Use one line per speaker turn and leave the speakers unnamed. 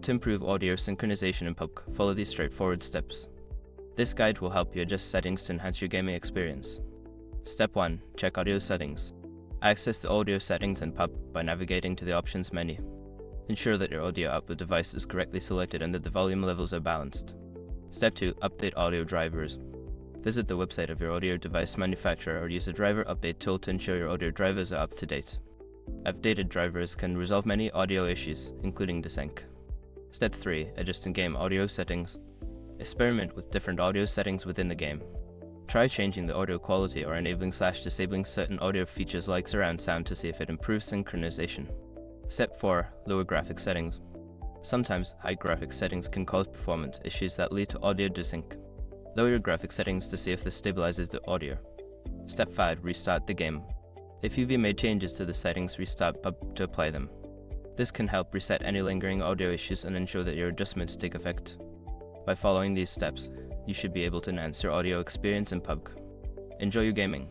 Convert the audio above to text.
To improve audio synchronization in PUBG, follow these straightforward steps. This guide will help you adjust settings to enhance your gaming experience. Step 1. Check audio settings. Access the audio settings in PUBG by navigating to the options menu. Ensure that your audio output device is correctly selected and that the volume levels are balanced. Step 2. Update audio drivers. Visit the website of your audio device manufacturer or use the driver update tool to ensure your audio drivers are up to date. Updated drivers can resolve many audio issues, including Desync. Step 3. Adjust in-game audio settings. Experiment with different audio settings within the game. Try changing the audio quality or enabling/disabling certain audio features like surround sound to see if it improves synchronization. Step 4. Lower graphics settings. Sometimes high graphics settings can cause performance issues that lead to audio desync. Lower your graphics settings to see if this stabilizes the audio. Step 5. Restart the game. If you've made changes to the settings, restart PUBG to apply them. This can help reset any lingering audio issues and ensure that your adjustments take effect. By following these steps, you should be able to enhance your audio experience in PUBG. Enjoy your gaming!